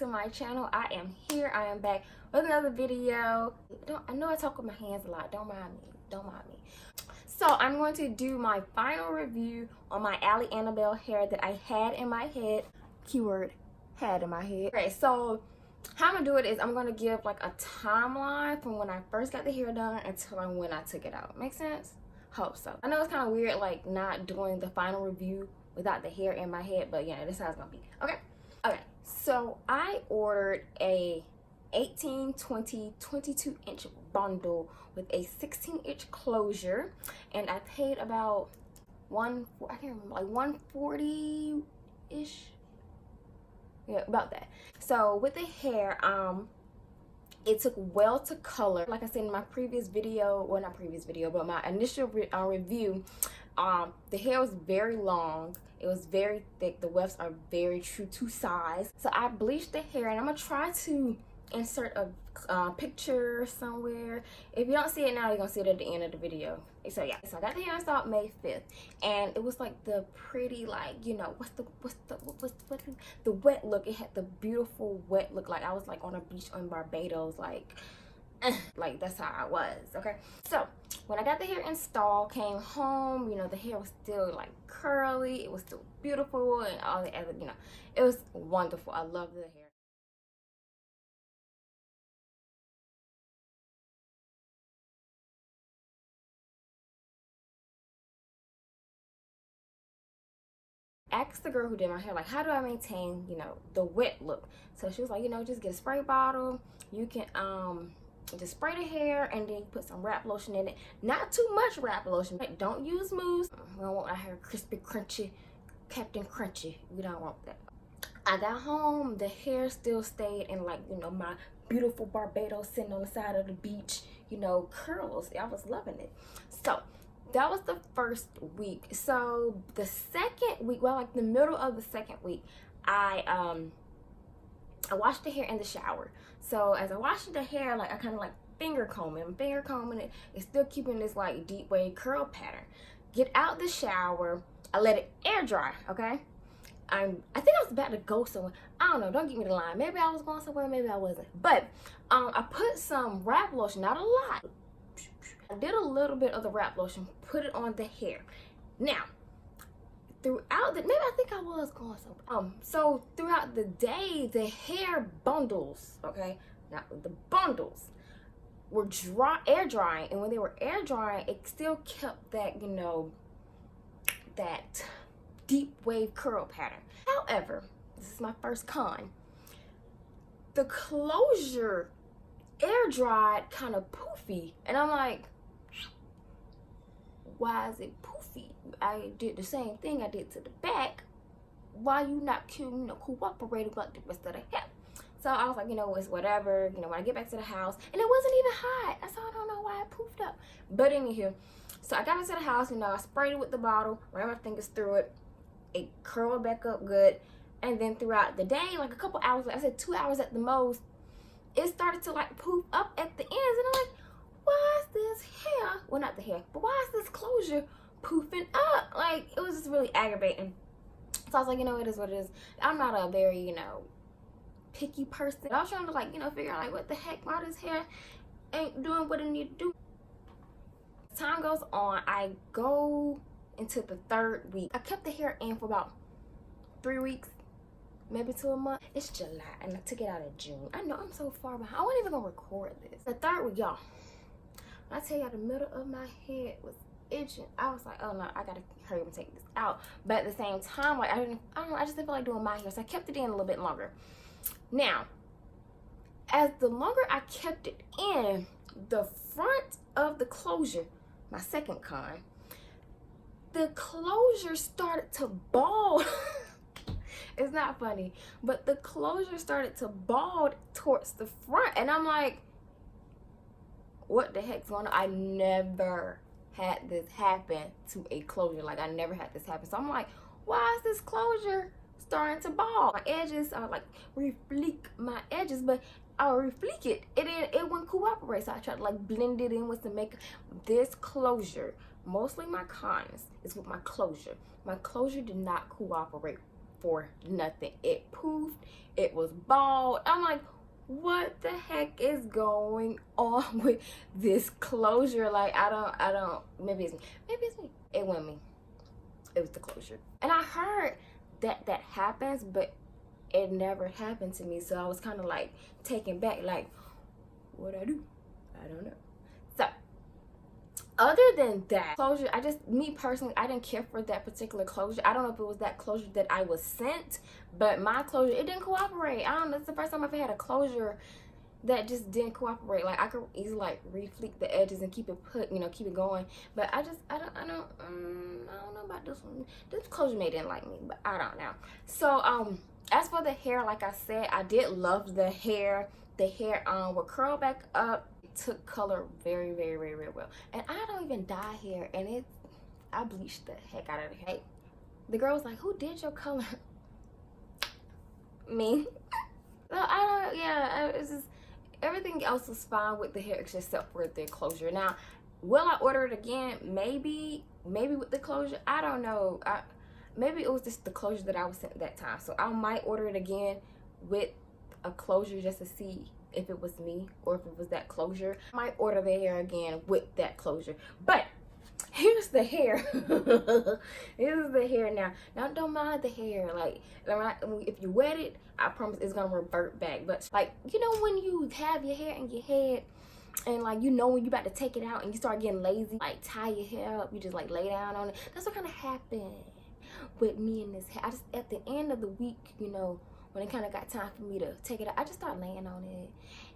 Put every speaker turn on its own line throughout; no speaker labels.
to my channel. I am here. I am back with another video. I know I talk with my hands a lot. Don't mind me. Don't mind me. So I'm going to do my final review on my Annabelle hair that I had in my head. Keyword, had in my head. Okay, so how I'm gonna do it is I'm gonna give like a timeline from when I first got the hair done until when I took it out. Make sense? Hope so. I know it's kind of weird like not doing the final review without the hair in my head, but yeah, this is how it's gonna be. Okay, so I ordered a 18, 20, 22 inch bundle with a 16-inch closure, and I paid about I can't remember, like 140 ish. Yeah, about that. So with the hair, it took well to color. Like I said in my previous video, well, not previous video, but my initial review, the hair was very long. It was very thick. The wefts are very true to size. So I bleached the hair, and I'm gonna try to insert a picture somewhere. If you don't see it now, you're gonna see it at the end of the video. So yeah, so I got the hair installed May 5th, and it was like the pretty, like, you know, what's the wet look. It had the beautiful wet look, like I was like on a beach in Barbados, like that's how I was. Okay, so when I got the hair installed, came home, you know, the hair was still like curly, it was still beautiful, and all the other, you know, it was wonderful. I love the hair. Asked the girl who did my hair, like, how do I maintain, you know, the wet look? So she was like, you know, just get a spray bottle. You can just spray the hair, and then you put some wrap lotion in it. Not too much wrap lotion. Don't use mousse. We don't want our hair crispy, crunchy, Captain Crunchy. We don't want that. I got home, the hair still stayed in, like, you know, my beautiful Barbados sitting on the side of the beach, you know, curls. I was loving it. So that was the first week. So the second week, well, like the middle of the second week, I washed the hair in the shower. So as I washed the hair, like I kind of like finger combing it. It's still keeping this like deep wave curl pattern. Get out the shower. I let it air dry. Okay. I think I was about to go somewhere. I don't know. Don't get me the line. Maybe I was going somewhere. Maybe I wasn't. But I put some wrap lotion. Not a lot. I did a little bit of the wrap lotion, put it on the hair. Now, throughout the, maybe I think I was going somewhere. So throughout the day, the hair bundles, okay, now the bundles were air drying, and when they were air drying, it still kept that, you know, that deep wave curl pattern. However, this is my first con. The closure air dried kind of poofy, and I'm like, why is it poofy? I did the same thing I did to the back. Why you not cooperating with the rest of the hair? So I was like, you know, it's whatever. You know, when I get back to the house, and it wasn't even hot. So I don't know why it poofed up. But anywho, so I got back to the house, you know, I sprayed it with the bottle, ran my fingers through it. It curled back up good. And then throughout the day, like a couple hours, like I said 2 hours at the most, it started to like poof up at the ends, and I'm like, why is this hair, well, not the hair, but why is this closure poofing up? Like, it was just really aggravating. So I was like, you know, it is what it is. I'm not a very, you know, picky person. I was trying to, like, you know, figure out like what the heck, why this hair ain't doing what it need to do. As time goes on, I go into the third week. I kept the hair in for about 3 weeks, maybe to a month. It's July, and I took it out in June. I know I'm so far behind. I wasn't even gonna record this. The third week, y'all, I tell y'all, the middle of my head was itching. I was like, oh no, I gotta hurry up and take this out. But at the same time, like I don't know, I just didn't feel like doing my hair, so I kept it in a little bit longer. Now, as the longer I kept it in, the front of the closure, my second con, the closure started to bald. It's not funny, but the closure started to bald towards the front, and I'm like, what the heck's going on? I never had this happen to a closure. Like, I never had this happen. So I'm like, why is this closure starting to bald? My edges, I would like refleek my edges, but I'll refleek it. It wouldn't cooperate. So I tried to like blend it in with some makeup. This closure, mostly my cons, is with my closure. My closure did not cooperate for nothing. It poofed, it was bald. I'm like, what the heck is going on with this closure? Like, I don't, maybe it's me, it wasn't me, it was the closure. And I heard that happens, but it never happened to me, so I was kind of like taken back, like, what I do, I don't know. So other than that closure, me personally, I didn't care for that particular closure. I don't know if it was that closure that I was sent, but my closure, it didn't cooperate. I don't know, it's the first time I've ever had a closure that just didn't cooperate. Like, I could easily like refleek the edges and keep it put, you know, keep it going, but I don't know about this one. This closure mate didn't like me, but I don't know. So as for the hair, like I said, I did love the hair. The hair would curl back up. It took color very, very, very, very well. And I don't even dye hair, and I bleached the heck out of the hair. The girl was like, who did your color? Me. So I don't, yeah, it's just, everything else was fine with the hair except for the closure. Now, will I order it again? Maybe with the closure. I don't know. Maybe it was just the closure that I was sent that time. So I might order it again with a closure just to see if it was me or if it was that closure. I might order the hair again with that closure. But here's the hair. Here's the hair now. Now, don't mind the hair. Like, if you wet it, I promise it's gonna revert back. But like, you know, when you have your hair in your head and like, you know, when you about to take it out and you start getting lazy, like tie your hair up, you just like lay down on it. That's what kind of happened with me and this hair. I just, at the end of the week, you know, when it kind of got time for me to take it out, I just started laying on it,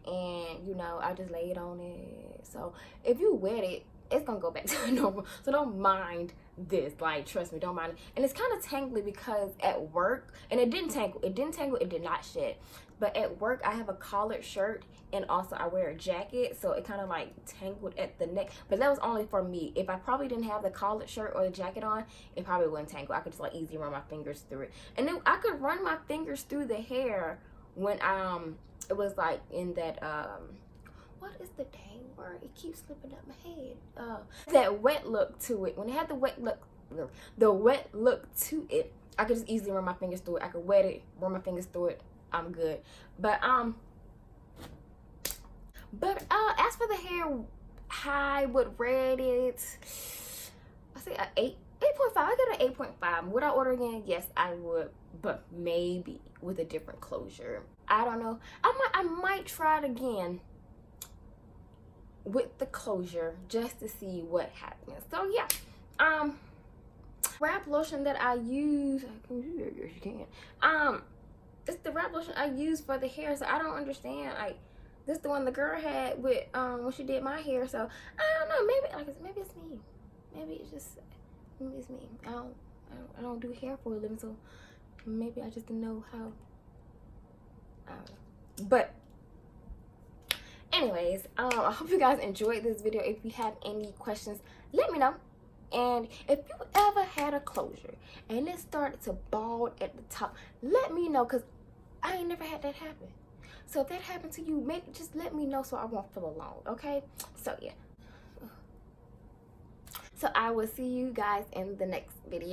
and you know, I just laid on it. So if you wet it, it's gonna go back to normal. So don't mind this, like, trust me, don't mind it. And it's kind of tangly because at work, and it didn't tangle, it did not shed, but at work I have a collared shirt and also I wear a jacket, so it kind of like tangled at the neck. But that was only for me. If I probably didn't have the collared shirt or the jacket on, it probably wouldn't tangle. I could just like easily run my fingers through it, and then I could run my fingers through the hair when it was like in that what is the dang word? It keeps slipping out my head. That wet look to it. When it had the wet look to it, I could just easily run my fingers through it. I could wet it, run my fingers through it. I'm good. But as for the hair, I would rate it, I say an 8.5. I get an 8.5. Would I order again? Yes, I would, but maybe with a different closure. I don't know. I might try it again with the closure just to see what happens. So yeah, wrap lotion that I use, yes you can, it's the wrap lotion I use for the hair. So I don't understand, like, this the one the girl had with when she did my hair. So I don't know, maybe it's me, maybe it's me. I don't do hair for a living, so maybe I just didn't know how. I don't know. But anyways, I hope you guys enjoyed this video. If you have any questions, let me know. And if you ever had a closure and it started to bald at the top, let me know, because I ain't never had that happen. So if that happened to you, just let me know so I won't feel alone, okay? So yeah. So I will see you guys in the next video.